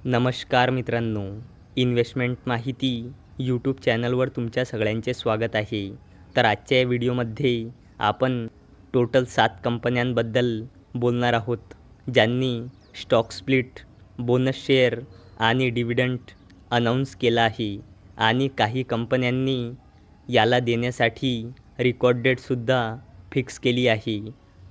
नमस्कार मित्रांनो, इन्व्हेस्टमेंट माहिती यूट्यूब चॅनलवर तुमच्या सगळ्यांचे स्वागत आहे. तर आजच्या या व्हिडिओमध्ये आपण टोटल 7 कंपन्यांबद्दल बोलणार आहोत, ज्यांनी स्टॉक स्प्लिट, बोनस शेअर आणि डिव्हिडंड अनाऊन्स केला आहे आणि काही कंपन्यांनी याला देण्यासाठी रेकॉर्ड डेटसुद्धा फिक्स केली आहे.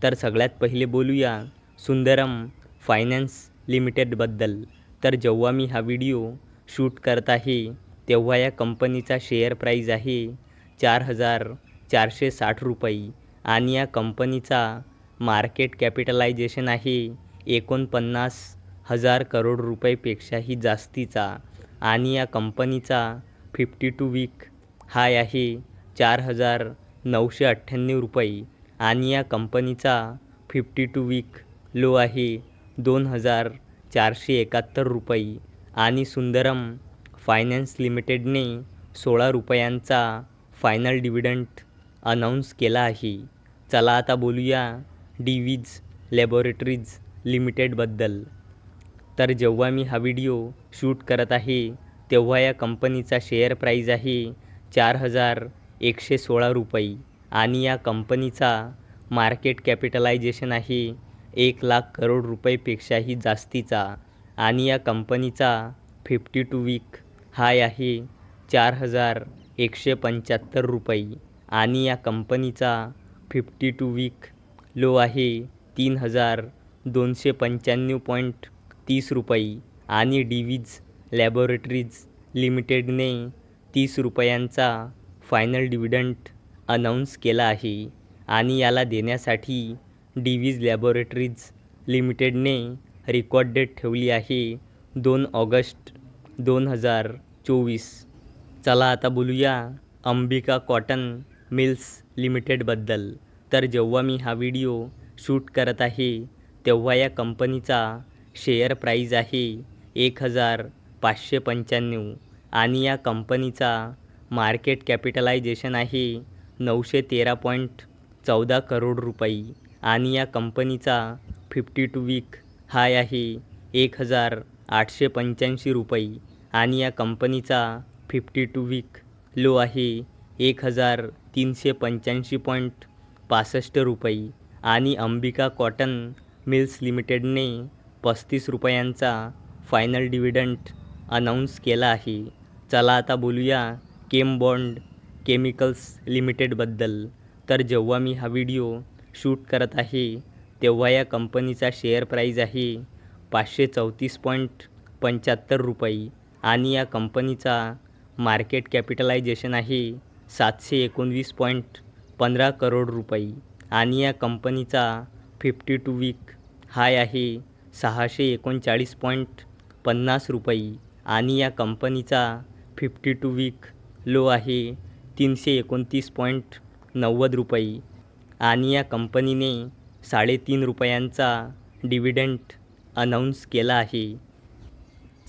तर सगळ्यात पहिले बोलूया सुंदरम फायनान्स लिमिटेडबद्दल. तर जेव्हा मी हा व्हिडिओ शूट करत आहे तेव्हा या कंपनीचा शेअर प्राईज आहे 4,460 रुपये आणि या कंपनीचा मार्केट कॅपिटलायझेशन आहे 49,000 करोड रुपयेपेक्षाही जास्तीचा आणि या कंपनीचा 52 वीक हाय आहे 4,998 रुपये आणि या कंपनीचा 52 वीक लो आहे 2,471 रुपये आणि सुंदरम फायनान्स लिमिटेडने 16 रुपयांचा फायनल डिव्हिडंड अनाऊन्स केला आहे. चला आता बोलूया डिवीज लॅबोरेटरीज लिमिटेडबद्दल. तर जेव्हा मी हा व्हिडिओ शूट करत आहे तेव्हा या कंपनीचा शेअर प्राईज आहे 4,116 रुपये आणि या कंपनीचा मार्केट कॅपिटलायझेशन आहे 1,00,000 करोड रुपयेपेक्षाही जास्तीचा आणि या कंपनीचा 52 वीक हाय आहे 4,175 रुपये आणि या कंपनीचा 52 वीक लो आहे 3,295.30 रुपये आणि डिवीज लॅबोरेटरीज लिमिटेडने 30 रुपयांचा फायनल डिव्हिडंड अनाऊन्स केला आहे आणि याला देण्यासाठी डिवीज लॅबोरेटरीज लिमिटेडने रेकॉर्ड डेट ठेवली आहे 2 ऑगस्ट 2024. चला आता बोलूया अंबिका कॉटन मिल्स लिमिटेडबद्दल. तर जेव्हा मी हा व्हिडिओ शूट करत आहे तेव्हा या कंपनीचा शेअर प्राईज आहे 1,595 आणि या कंपनीचा मार्केट कॅपिटलायझेशन आहे 913.14 करोड रुपये आणि या कंपनीचा 52 वीक हाय आहे 1,885 रुपये आणि या कंपनीचा 52 वीक लो आहे 1,385.65 रुपये आणि अंबिका कॉटन मिल्स लिमिटेडने 35 रुपयांचा फायनल डिव्हिडंड अनाऊन्स केला आहे. चला आता बोलूया केमबॉन्ड केमिकल्स लिमिटेडबद्दल. तर जेव्हा मी हा व्हिडिओ शूट करत आहे तेव्हा या कंपनीचा शेअर प्राईज आहे 534.75 रुपये आणि या कंपनीचा मार्केट कॅपिटलायझेशन आहे 719.15 करोड रुपये आणि या कंपनीचा 52 वीक हाय आहे 639.50 रुपये आणि या कंपनीचा 52 वीक लो आहे 329.90 रुपये आणि या कंपनीने 3.5 रुपयांचा डिव्हिडंड अनाऊन्स केला आहे.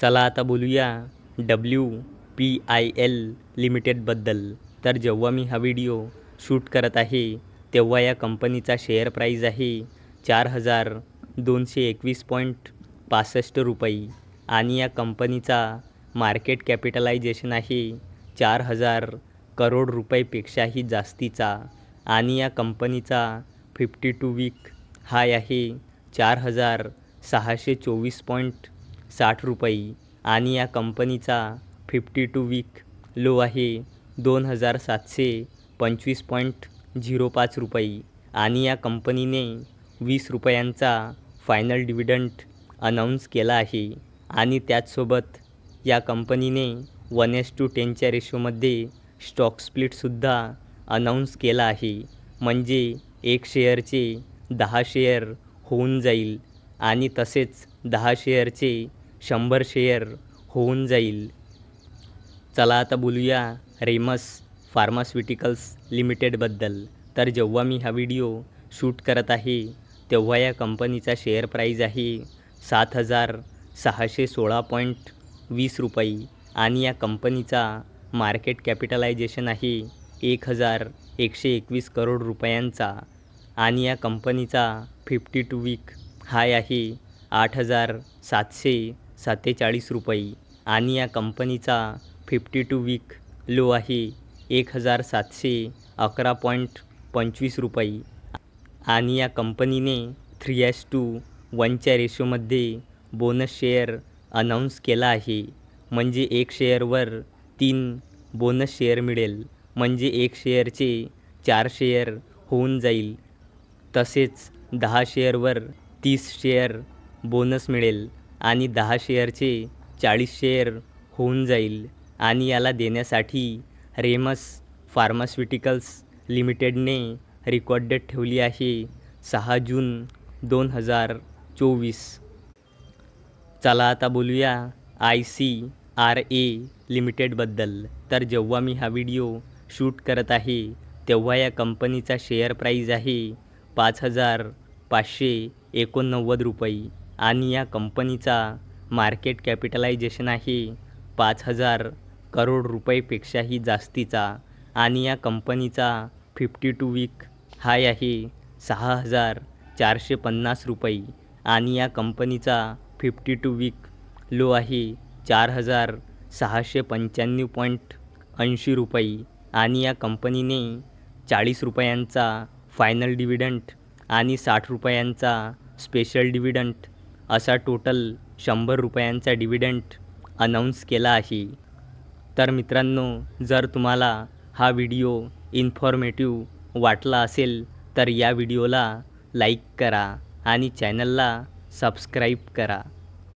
चला आता बोलूया WPIL लिमिटेडबद्दल. तर जेव्हा मी हा व्हिडिओ शूट करत आहे तेव्हा या कंपनीचा शेअर प्राईज आहे 4,221.65 रुपये आणि या कंपनीचा मार्केट कॅपिटलायझेशन आहे 4,000 करोड रुपयेपेक्षाही जास्तीचा आणि या कंपनीचा 52 वीक हाय आहे 4,624.60 रुपये आणि या कंपनीचा 52 वीक लो आहे 2,725.05 रुपये आणि या कंपनीने 20 रुपयांचा फायनल डिव्हिडंड अनाऊन्स केला आहे आणि त्याचसोबत या कंपनीने 1:10च्या रेशोमध्ये स्टॉक स्प्लिटसुद्धा अनाऊन्स केला आहे. म्हणजे एक शेअरचे 10 शेअर होऊन जाईल आणि तसेच 10 शेअरचे 100 शेअर होऊन जाईल. चला आता बोलूया रेमस फार्मास्युटिकल्स लिमिटेडबद्दल. तर जेव्हा मी हा व्हिडिओ शूट करत आहे तेव्हा या कंपनीचा शेअर प्राईज आहे 7,616.20 रुपये आणि या कंपनीचा मार्केट कॅपिटलायझेशन आहे 1,121 करोड रुपयांचा आणि या कंपनीचा 52 वीक हाय आहे 8,700 ₹47 आणि या कंपनीचा 52 वीक लो आहे ₹1711.25 आणि या कंपनीने 3:1च्या रेशोमध्ये बोनस शेअर अनाऊन्स केला आहे. म्हणजे 1 शेअरवर 3 बोनस शेअर मिळेल. म्हणजे 1 शेअरचे 4 शेअर होऊन जाईल. तसेच 10 शेअरवर 30 शेअर बोनस मिळेल आणि 10 शेअरचे 40 शेअर होऊन जाईल. आणि याला देण्यासाठी रेमस फार्मास्युटिकल्स लिमिटेडने रेकॉर्ड डेट ठेवली आहे 6 जून 2024. चला आता बोलूया ICRA लिमिटेडबद्दल. तर जेव्हा मी हा व्हिडिओ शूट करत आहे तेव्हा या कंपनीचा शेअर प्राईज आहे ₹5,589 आणि या कंपनीचा मार्केट कॅपिटलायझेशन आहे 5,000 करोड रुपयेपेक्षाही जास्तीचा आणि या कंपनीचा 52 वीक हाय आहे ₹6,450 आणि या कंपनीचा 52 वीक लो आहे ₹4,695.80 आणि या कंपनीने ₹40चा फायनल डिव्हिडंट आणि ₹60चा स्पेशल डिव्हिडंट असा टोटल ₹100चा डिव्हिडंट अनाऊन्स केला आहे. तर मित्रांनो, जर तुम्हाला हा व्हिडिओ इन्फॉर्मेटिव्ह वाटला असेल तर या व्हिडिओला लाईक करा आणि चॅनलला सबस्क्राईब करा.